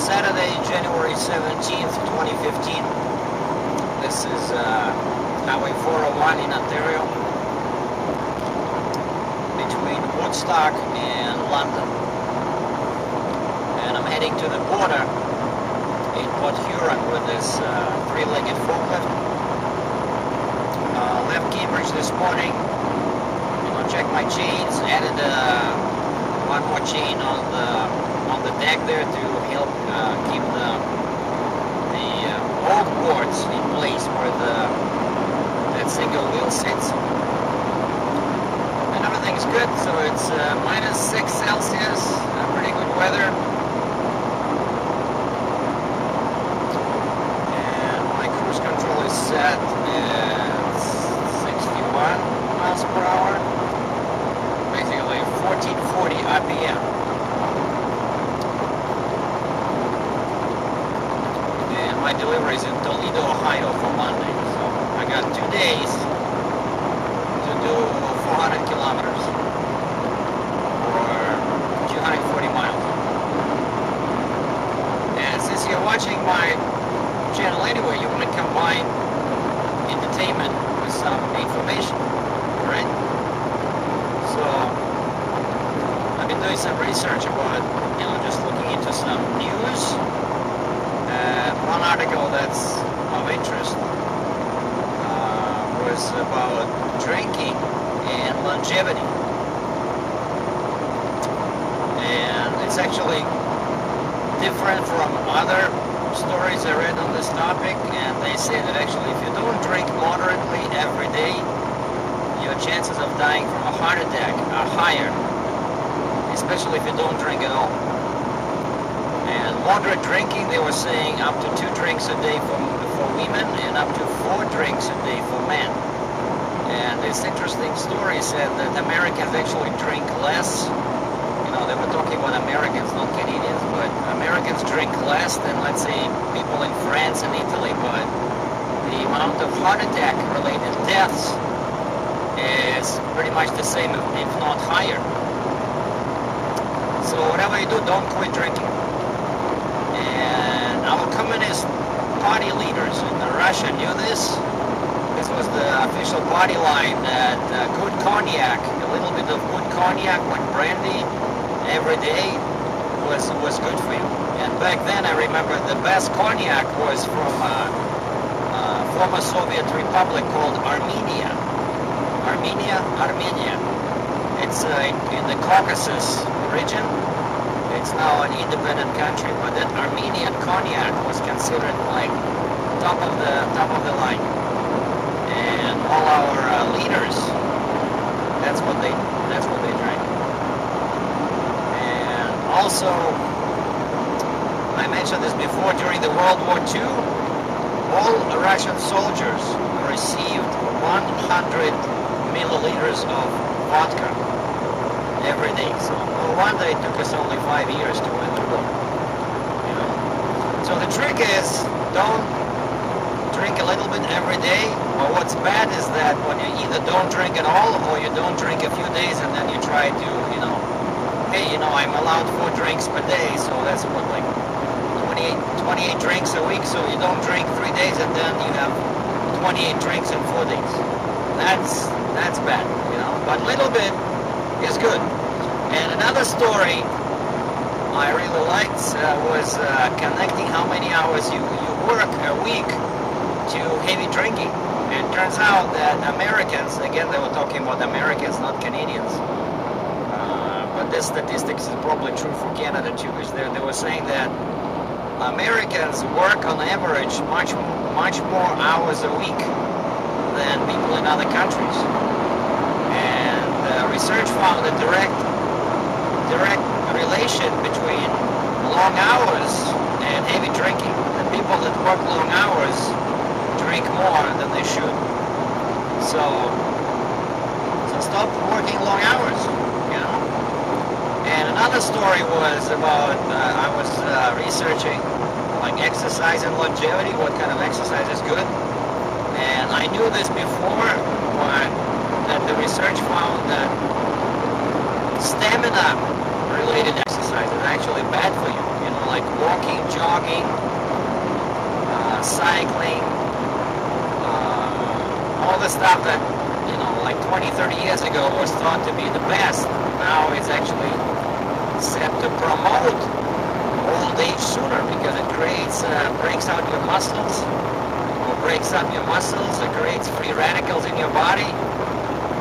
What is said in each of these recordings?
Saturday, January 17th, 2015. This is Highway 401 in Ontario, between Woodstock and London. And I'm heading to the border in Port Huron with this three-legged forklift. Left Cambridge this morning, check my chains, added one more chain on the deck there to help keep the old boards in place where that single wheel sits. And everything's good, so it's -6 Celsius, pretty good weather. And my cruise control is set at 61 miles per hour. Basically 1440 RPM. And my delivery is in Toledo, Ohio for Monday. So I got 2 days to do 400 kilometers or 240 miles. And since you're watching my channel anyway, you want to combine entertainment with some information, right? So I've been doing some research about, just looking into some news. One article that's of interest was about drinking and longevity. And it's actually different from other stories I read on this topic, and they say that actually if you don't drink moderately every day, your chances of dying from a heart attack are higher, especially if you don't drink at all. And moderate drinking, they were saying up to 2 drinks a day for women and up to 4 drinks a day for men. And this interesting story said that Americans actually drink less. They were talking about Americans, not Canadians, but Americans drink less than, let's say, people in France and Italy, but the amount of heart attack related deaths is pretty much the same, if not higher. So whatever you do, don't quit drinking. And our communist party leaders in Russia knew this. This was the official party line that good cognac, a little bit of good cognac with brandy every day was good for you. And back then I remember the best cognac was from a former Soviet republic called Armenia. Armenia. It's in the Caucasus region. It's now an independent country, but that Armenian cognac was considered like top of the line. And all our leaders, that's what they drank. And also, I mentioned this before, during the World War II, all Russian soldiers received 100 milliliters of vodka every day. So no wonder it took us only 5 years to win the war. So the trick is, don't drink a little bit every day. But what's bad is that when you either don't drink at all or you don't drink a few days and then you try to, hey, I'm allowed 4 drinks per day, so that's what, like 28 drinks a week, so you don't drink 3 days and then you have 28 drinks in 4 days. That's bad, but a little bit is good. And another story I really liked was connecting how many hours you work a week to heavy drinking. And it turns out that Americans, again they were talking about Americans, not Canadians, but this statistics is probably true for Canada too, because they were saying that Americans work on average much more hours a week than people in other countries. And research found a direct relation between long hours and heavy drinking. The people that work long hours drink more than they should. So stop working long hours, And another story was about, I was researching like exercise and longevity, what kind of exercise is good. And I knew this before, but that the research found that stamina-related exercise is actually bad for you. Like walking, jogging, cycling, all the stuff that, you know, like 20, 30 years ago was thought to be the best. Now it's actually set to promote old age sooner because it breaks out your muscles, or breaks up your muscles, it creates free radicals in your body.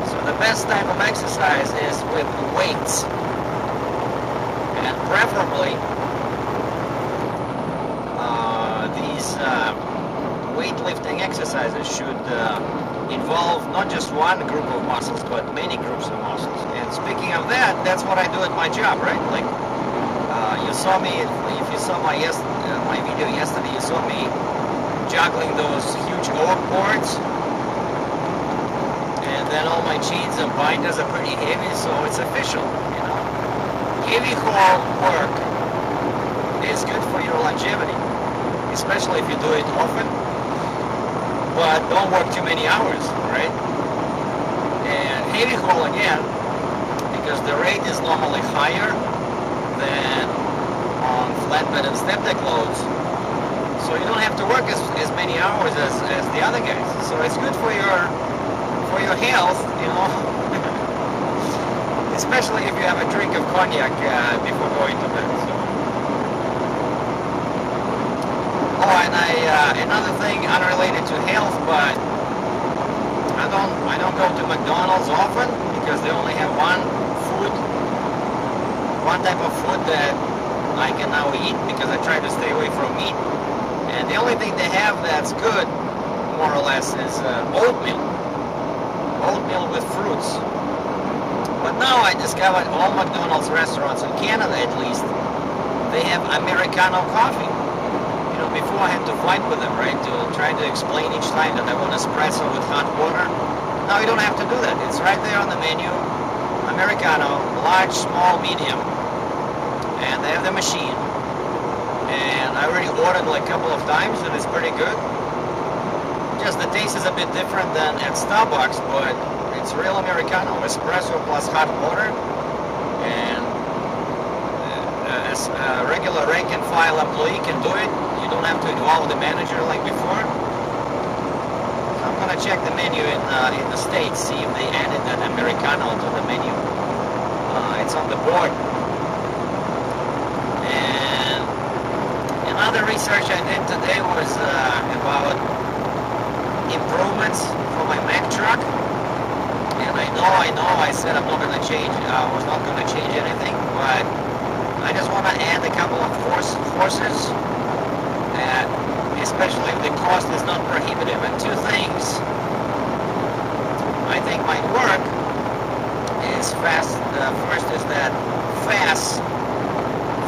So the best type of exercise is with weights, and preferably these weightlifting exercises should involve not just one group of muscles, but many groups of muscles. And speaking of that, that's what I do at my job, right? Like, you saw me, if you saw my video yesterday, you saw me juggling those huge oak boards. And then all my chains and binders are pretty heavy, so it's official, you know. Heavy haul work is good for your longevity, especially if you do it often. But don't work too many hours, right? And heavy haul again, because the rate is normally higher than on flatbed and step deck loads, so you don't have to work as many hours as the other guys. So it's good for your health, you know. Especially if you have a drink of cognac before going to bed. So. Oh, and another thing unrelated to health, but I don't go to McDonald's often because they only have one type of food that I can now eat because I try to stay away from meat. And the only thing they have that's good, more or less, is oatmeal. Oatmeal with fruits. But now I discovered all McDonald's restaurants in Canada, at least, they have Americano coffee. You know, before I had to fight with them, right, to try to explain each time that I want espresso with hot water. Now you don't have to do that. It's right there on the menu. Americano, large, small, medium. And they have the machine. And I already ordered like a couple of times, and it's pretty good. Just the taste is a bit different than at Starbucks, but it's real Americano, espresso plus hot water. And as a regular rank and file employee can do it. You don't have to involve the manager like before. So I'm gonna check the menu in the States, see if they added that Americano to the menu. It's on the board. And another research I did today was about improvements for my Mack truck. And I know I said I'm not gonna change, I was not gonna change anything, but I just want to add a couple of horses, especially if the cost is not prohibitive. And two things I think might work is fast. First is that FASS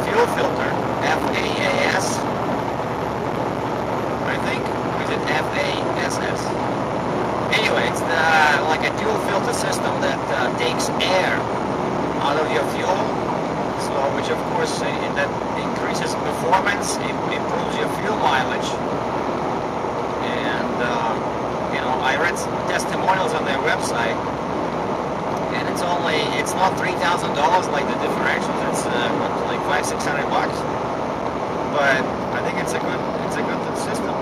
fuel filter, FAAS, I think, or is it FASS? Anyway, it's like a dual filter system that takes air out of your fuel. So, which of course that increases performance, improves your fuel mileage, and you know, I read some testimonials on their website, and it's not $3,000 like the differentials. It's like $500-600, but I think it's a good system.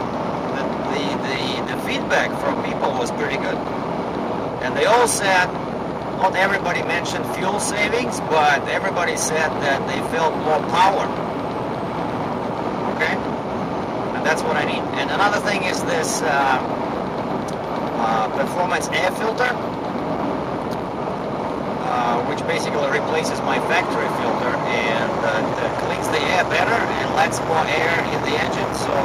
The feedback from people was pretty good, and they all said. Not everybody mentioned fuel savings, but everybody said that they felt more power. Okay? And that's what I need. And another thing is this performance air filter, which basically replaces my factory filter and cleans the air better and lets more air in the engine. So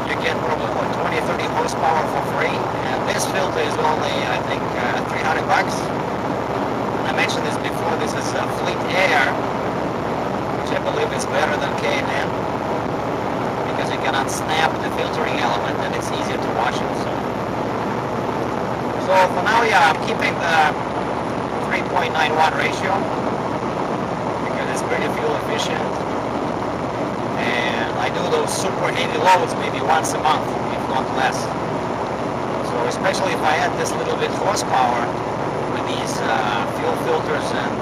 you get probably 20-30 horsepower for free, and this filter is only, I think, $300. And I mentioned this before. This is Fleet Air, which I believe is better than K&N because you can unsnap the filtering element and it's easier to wash it. So for now, yeah, I'm keeping the 3.91 ratio because it's pretty fuel efficient. And I do those super heavy loads maybe once a month, if not less. So especially if I add this little bit horsepower with these fuel filters and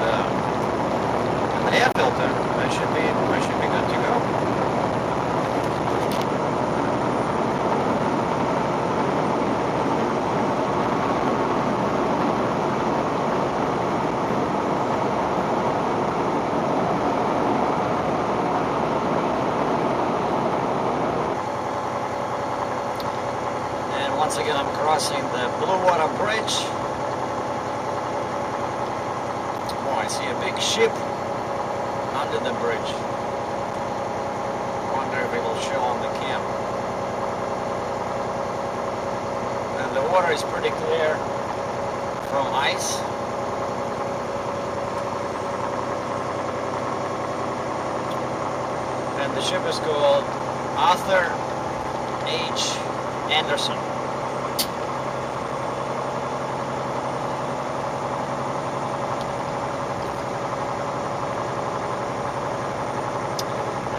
the air filter, I should be good to go. Once again, I'm crossing the Blue Water Bridge. Oh, I see a big ship under the bridge. Wonder if it will show on the cam. And the water is pretty clear from ice. And the ship is called Arthur H. Anderson.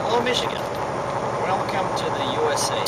Hello, Michigan. Welcome to the USA.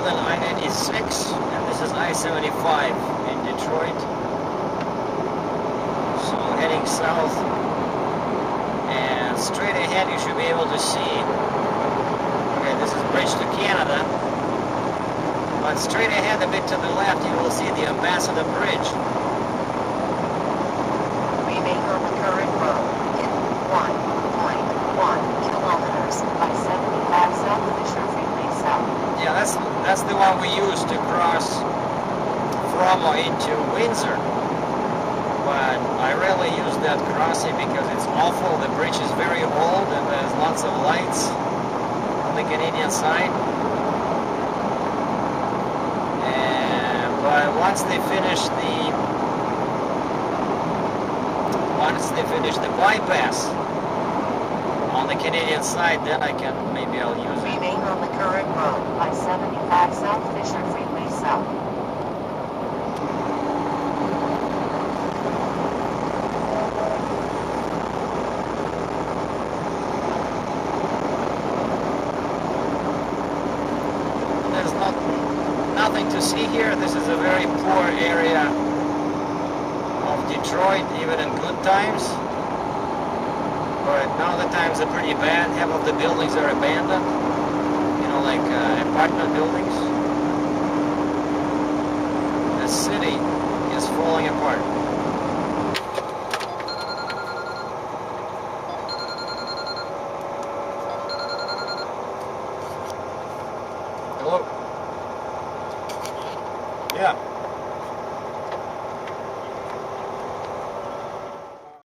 Then I-96, and this is I-75 in Detroit. So heading south, and straight ahead you should be able to see, okay, this is bridge to Canada, but straight ahead a bit to the left you will see the Ambassador Bridge. Remain on the current road in 1.1 kilometers by 75 south of the Freeway South. Yeah, that's the one we used to cross from or into Windsor. But I rarely use that crossing because it's awful. The bridge is very old and there's lots of lights on the Canadian side. But once they finish the bypass on the Canadian side, then maybe I'll use it. Remain on the current road by 75 South Fisher Freeway South. There's nothing to see here. This is a very poor area of Detroit, even in good times. But now the times are pretty bad. Half of the buildings are abandoned, you know, like apartment buildings. The city is falling apart. Hello? Yeah.